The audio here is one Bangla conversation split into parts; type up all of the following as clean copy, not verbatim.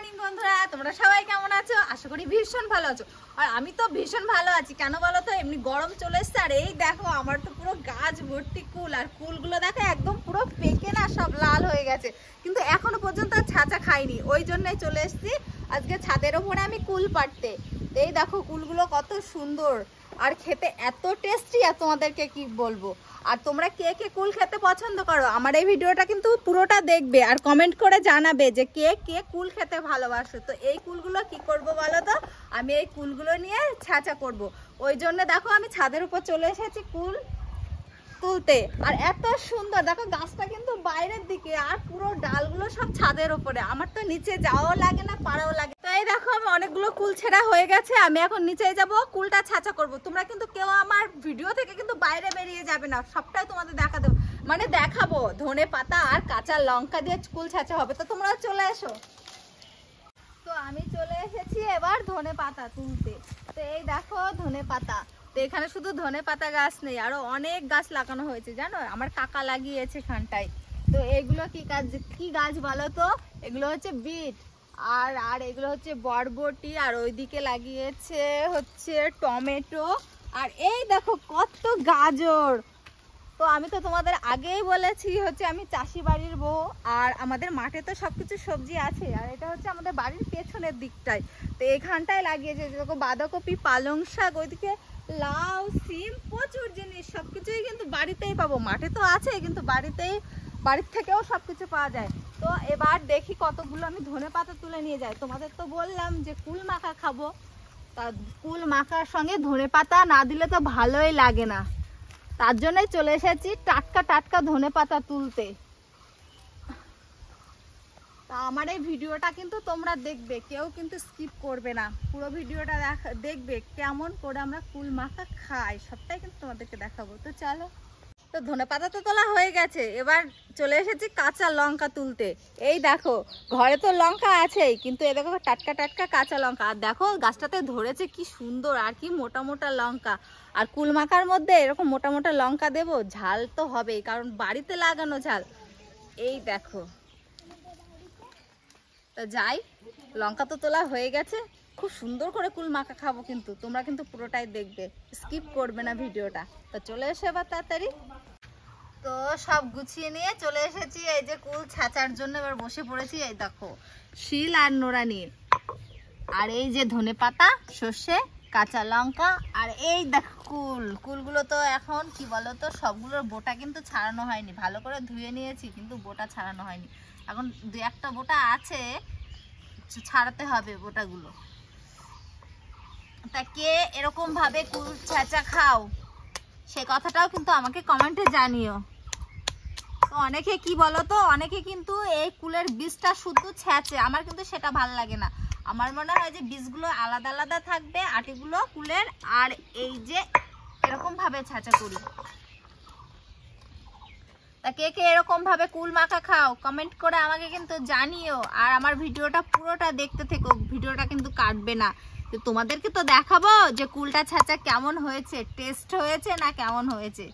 মর্নিং বন্ধুরা, তোমরা সবাই কেমন আছো? আশা করি ভীষণ ভালো আছো। আর আমি তো ভীষণ ভালো আছি। কেন বলো তো, এমনি গরম চলে এসছে। আর এই দেখো, আমার তো পুরো গাছ ভর্তি কুল। আর কুলগুলো দেখো একদম পুরো পেকে না সব লাল হয়ে গেছে, কিন্তু এখনো পর্যন্ত ছাঁচা খাইনি। ওই জন্যই চলে এসছি আজকে ছাদের ওপরে আমি কুল পাড়তে। এই দেখো কুলগুলো কত সুন্দর আর খেতে এত টেস্টি, আর তোমাদেরকে কি বলবো। আর তোমরা কে কে কুল খেতে পছন্দ করো, আমার এই ভিডিওটা কিন্তু পুরোটা দেখবে আর কমেন্ট করে জানাবে যে কে কে কুল খেতে ভালোবাসো। তো এই কুলগুলো কি করব বলো তো, আমি এই কুলগুলো নিয়ে ছাঁচা করব। ওই জন্য দেখো আমি ছাদের উপর চলে এসেছি কুল তুলতে। আর এত সুন্দর দেখো, গাছটা কিন্তু বাইরের দিকে আর পুরো ডালগুলো সব ছাদের উপরে। আমার তো নিচে যাওয়াও লাগে না, পাড়াও লাগে। তো এই দেখো, আমি অনেকগুলো কুল ছেঁড়া হয়ে গেছে। আমি এখন নিচে যাব, কুলটা ছাঁচা করব। তোমরা কিন্তু কেউ আমার ভিডিও থেকে কিন্তু বাইরে বেরিয়ে যাবে না, সবটাই তোমাদের দেখা দেবো, মানে দেখাবো। ধনে পাতা আর কাঁচা লঙ্কা দিয়ে কুল ছাঁচা হবে। তো তোমরা চলে এসো। তো আমি চলে এসেছি এবার ধনে পাতা তুলতে। তো এই দেখো ধনে পাতা। তো এখানে শুধু ধনে পাতা গাছ নেই, আরো অনেক গাছ লাগানো হয়েছে জানো, আমার কাকা লাগিয়েছে এখানটায়। তো এগুলো কি গাছ বলো তো? এগুলো হচ্ছে বিট, আর এগুলো হচ্ছে বরবটি, আর ওইদিকে লাগিয়েছে হচ্ছে টমেটো। আর এই দেখো কত গাজর। তো আমি তো তোমাদের আগেই বলেছি হচ্ছে আমি চাষি বাড়ির বউ, আর আমাদের মাঠে তো সবকিছু সবজি আছে। আর এটা হচ্ছে আমাদের বাড়ির পেছনের দিকটায়। তো এখানটায় লাগিয়েছে দেখো বাঁধাকপি, পালং শাক, ওইদিকে লাউ, সিম, প্রচুর জিনিস। সবকিছুই কিন্তু বাড়িতেই পাবো। মাঠে তো আছে কিন্তু বাড়ির থেকেও সবকিছু পাওয়া যায়। তো এবার দেখি কতগুলো আমি ধনে পাতা তুলে নিয়ে যাই। তোমাদের তো বললাম যে কুল মাখা খাবো, তা কুল মাখার সঙ্গে ধনে পাতা না দিলে তো ভালোই লাগে না। তার জন্যই চলে এসেছি টাটকা টাটকা ধনে পাতা তুলতে। তা আমার এই ভিডিওটা কিন্তু তোমরা দেখবে, কেউ কিন্তু স্কিপ করবে না। পুরো ভিডিওটা দেখবে কেমন করে আমরা কুল মাখা খাই, সবটাই কিন্তু তোমাদেরকে দেখাবো। তো চলো। তো ধনে পাতা তো তোলা হয়ে গেছে, এবার চলে এসেছি কাঁচা লঙ্কা তুলতে। এই দেখো ঘরে তো লঙ্কা আছেই, কিন্তু এ দেখো টাটকা টাটকা কাঁচা লঙ্কা। আর দেখো গাছটাতে ধরেছে কি সুন্দর, আর কি মোটা মোটা লঙ্কা। আর কুল মাখার মধ্যে এরকম মোটা মোটা লঙ্কা দেবো, ঝাল তো হবেই, কারণ বাড়িতে লাগানো ঝাল। এই দেখো, তো যাই, লঙ্কা তো তোলা হয়ে গেছে। খুব সুন্দর করে কুল মাখা খাবো, কিন্তু তোমরা কিন্তু পুরোটাই দেখবে, স্কিপ করবে না ভিডিওটা। তো চলে এসো এবার তাড়াতাড়ি। তো সব গুছিয়ে নিয়ে চলে এসেছি এই যে কুল ছাঁচার জন্য। এবার বসে পড়েছি এই দেখো শিল আর নোড়া নিয়ে। আর এই যে ধনে পাতা, সর্ষে, কাঁচা লঙ্কা, আর এই দেখো কুলগুলো তো এখন কি বলতো, সবগুলোর বোটা কিন্তু ছাড়ানো হয়নি। ভালো করে ধুয়ে নিয়েছি, কিন্তু বোটা ছাড়ানো হয়নি। এখন দু একটা বোটা আছে, ছাড়াতে হবে বোটাগুলো। তা কে এরকম ভাবে কুল ছাঁচা খাও, সে কথাটাও কিন্তু আমাকে কমেন্টে জানিও। তো অনেকে কি বলতো, অনেকে কিন্তু এই কুলের বীজটা শুধু ছেঁচে, আমার কিন্তু সেটা ভালো লাগে না। আমার মনে হয় যে বীজগুলো আলাদা আলাদা থাকবে, আটিগুলো কুলের, আর এই যে এরকম ভাবে ছাঁচা করি। তা কে কে এরকম ভাবে কুল মাখা খাও কমেন্ট করে আমাকে কিন্তু জানিও। আর আমার ভিডিওটা পুরোটা দেখতে থেকো, ভিডিওটা কিন্তু কাটবে না। তো তোমাদেরকে তো দেখাবো যে কুলটা ছাঁচা কেমন হয়েছে, টেস্ট হয়েছে না কেমন হয়েছে।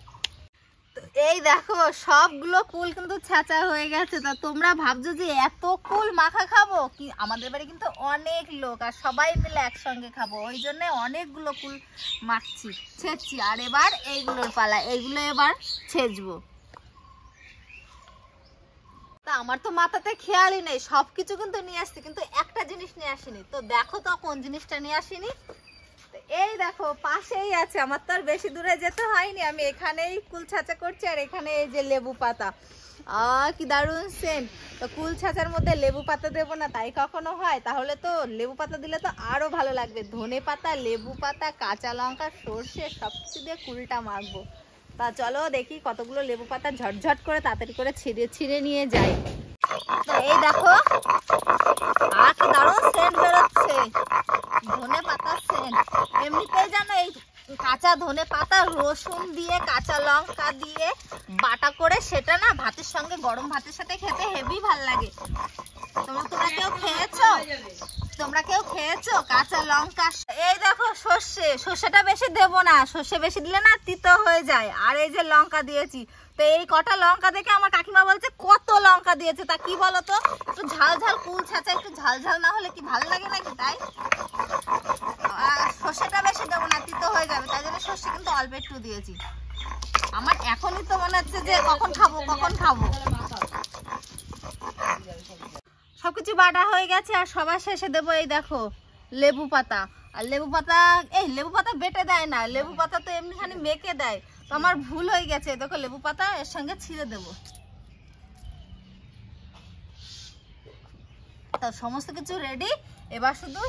তো এই দেখো সবগুলো কুল কিন্তু ছাঁচা হয়ে গেছে। তা তোমরা ভাবছো যে এত কুল মাখা খাবো কি? আমাদের বাড়ি কিন্তু অনেক লোক, আর সবাই মিলে একসঙ্গে খাবো, ওই জন্য অনেকগুলো কুল মাখছি, ছেঁচছি। আর এবার এইগুলোর পালা, এইগুলো এবার ছেঁচবো। তা আমার তো মাথাতে খেয়ালই নেই, সবকিছু কিন্তু নিয়ে আসছি, কিন্তু একটা জিনিস নিয়ে আসিনি। তো দেখো তো কোন জিনিসটা নিয়ে আসিনি। এই দেখো পাশেই আছে, আমার তো আর বেশি দূরে যেতে হয়নি, আমি এখানেই কুল ছাঁচা করছি। আর এখানে এই যে লেবু পাতা, কি দারুণ সেন্ট। তো কুল ছাঁচার মধ্যে লেবু পাতা দেবো না তাই কখনো হয়? তাহলে তো লেবু পাতা দিলে তো আরো ভালো লাগবে। ধনে পাতা, লেবু পাতা, কাঁচা লঙ্কা, সর্ষে সবকিছু দিয়ে কুলটা মাখবো। তা চলো দেখি কতগুলো লেবু পাতা ঝটঝট করে তাড়াতাড়ি করে ছিঁড়ে নিয়ে যাই। তো এই দেখো কি দারুণ সেন্ট বেরোচ্ছে, ধনে পাতার সেন্ট। এমনিতেই জানো এই কাঁচা ধনে পাতা রসুন দিয়ে কাঁচা লঙ্কা দিয়ে বাটা করে, সেটা না ভাতের সঙ্গে, গরম ভাতের সাথে খেতে হেভি ভাল লাগে। তোমরা কেউ খেয়েছো কাঁচা লঙ্কা? এই দেখো সর্ষেটা বেশি দেবো না, সর্ষে বেশি দিলে না তিতো হয়ে যায়। আর এই যে লঙ্কা দিয়েছি, তো এই কটা লঙ্কা দেখে আমার কাকিমা বলছে কত লঙ্কা দিয়েছে, তা কি বলতো, একটু ঝাল ঝাল কুল ছাঁচা একটু ঝাল ঝাল না হলে কি ভালো লাগে নাকি, তাই সর্ষেটা বেশি দেবো না, তিতো হয়ে যাবে, তাই জন্য সর্ষে কিন্তু অল্প একটু দিয়েছি। আমার এখনই তো মনে হচ্ছে যে কখন খাবো কখন খাবো। সবকিছু বাটা হয়ে গেছে আর সবার শেষে দেবো এই দেখো লেবু পাতা। আর লেবু পাতা, এই লেবু পাতা বেটে দেয় না, লেবু পাতা তো এমনিখানি মেখে দেয়, তো আমার ভুল হয়ে গেছে, দেখো লেবু পাতা এর সঙ্গে ছিঁড়ে দেবো। তো সমস্ত কিছু রেডি, এবার শুধু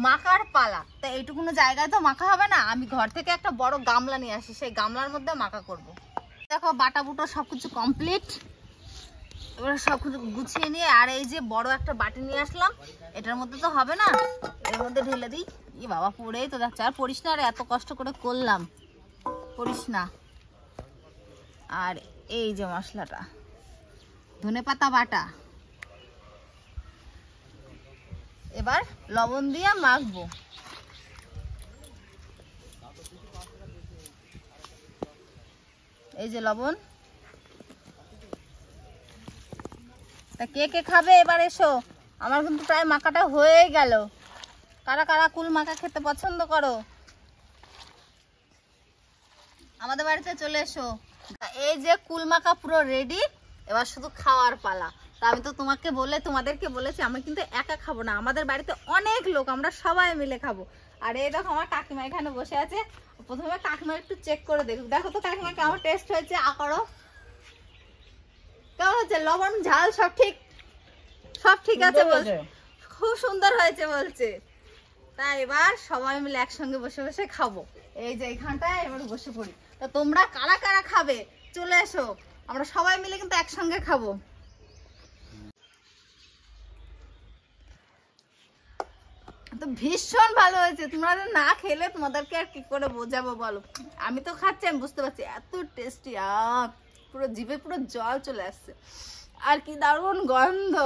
মাখার পালা। তো এইটুকুনো জায়গায় তো মাখা হবে না, আমি ঘর থেকে একটা বড় গামলা নিয়ে আসি, সেই গামলার মধ্যে মাখা করব। দেখো বাটা বুটো সবকিছু কমপ্লিট, এবার সব কিছু গুছিয়ে নিয়ে আর এই যে বড় একটা বাটি নিয়ে আসলাম, এটার মধ্যে তো হবে না, এর মধ্যে ঢেলে দিই। ই বাবা পড়েই তো যাচ্ছে, আর পড়িস না, আর এত কষ্ট করে করলাম, পড়িস না। আর এই যে মশলাটা ধনেপাতা বাটা, এবার লবণ দিয়ে মাখবো। এই যে লবণ, তা কে কে খাবে এবার এসো, আমার কিন্তু প্রায় মাখাটা হয়ে গেল। কারা কারা কুল মাখা খেতে পছন্দ করো আমাদের বাড়িতে চলে এসো। এই যে কুল মাখা পুরো রেডি, এবার শুধু খাওয়ার পালা। তা আমি তো তোমাদেরকে বলেছি আমি কিন্তু একা খাবো না, আমাদের বাড়িতে অনেক লোক, আমরা সবাই মিলে খাবো। আর এই দেখো আমার কাকিমা এখানে বসে আছে, প্রথমে কাকিমা একটু চেক করে দেখো, দেখো তো কাকিমা কেমন টেস্ট হয়েছে, করো কেমন হচ্ছে, লবণ ঝাল সব ঠিক, সব ঠিক আছে বলছে, খুব সুন্দর হয়েছে বলছে। তাই এবার সবাই মিলে একসঙ্গে বসে বসে খাবো, এই যে এখানটায় এবার বসে পড়ি। তা তোমরা কারা কারা খাবে চলে এসো, আমরা সবাই মিলে কিন্তু একসঙ্গে খাবো। তো ভীষণ ভালো হয়েছে, তোমরা না খেলে তোমাদেরকে আর কি করে বোঝাবো বলো, আমি তো খাচ্ছি, আমি বুঝতে পারছি এত টেস্টি, পুরো জিভে পুরো জল চলে আসছে, আর কি দারুণ গন্ধ।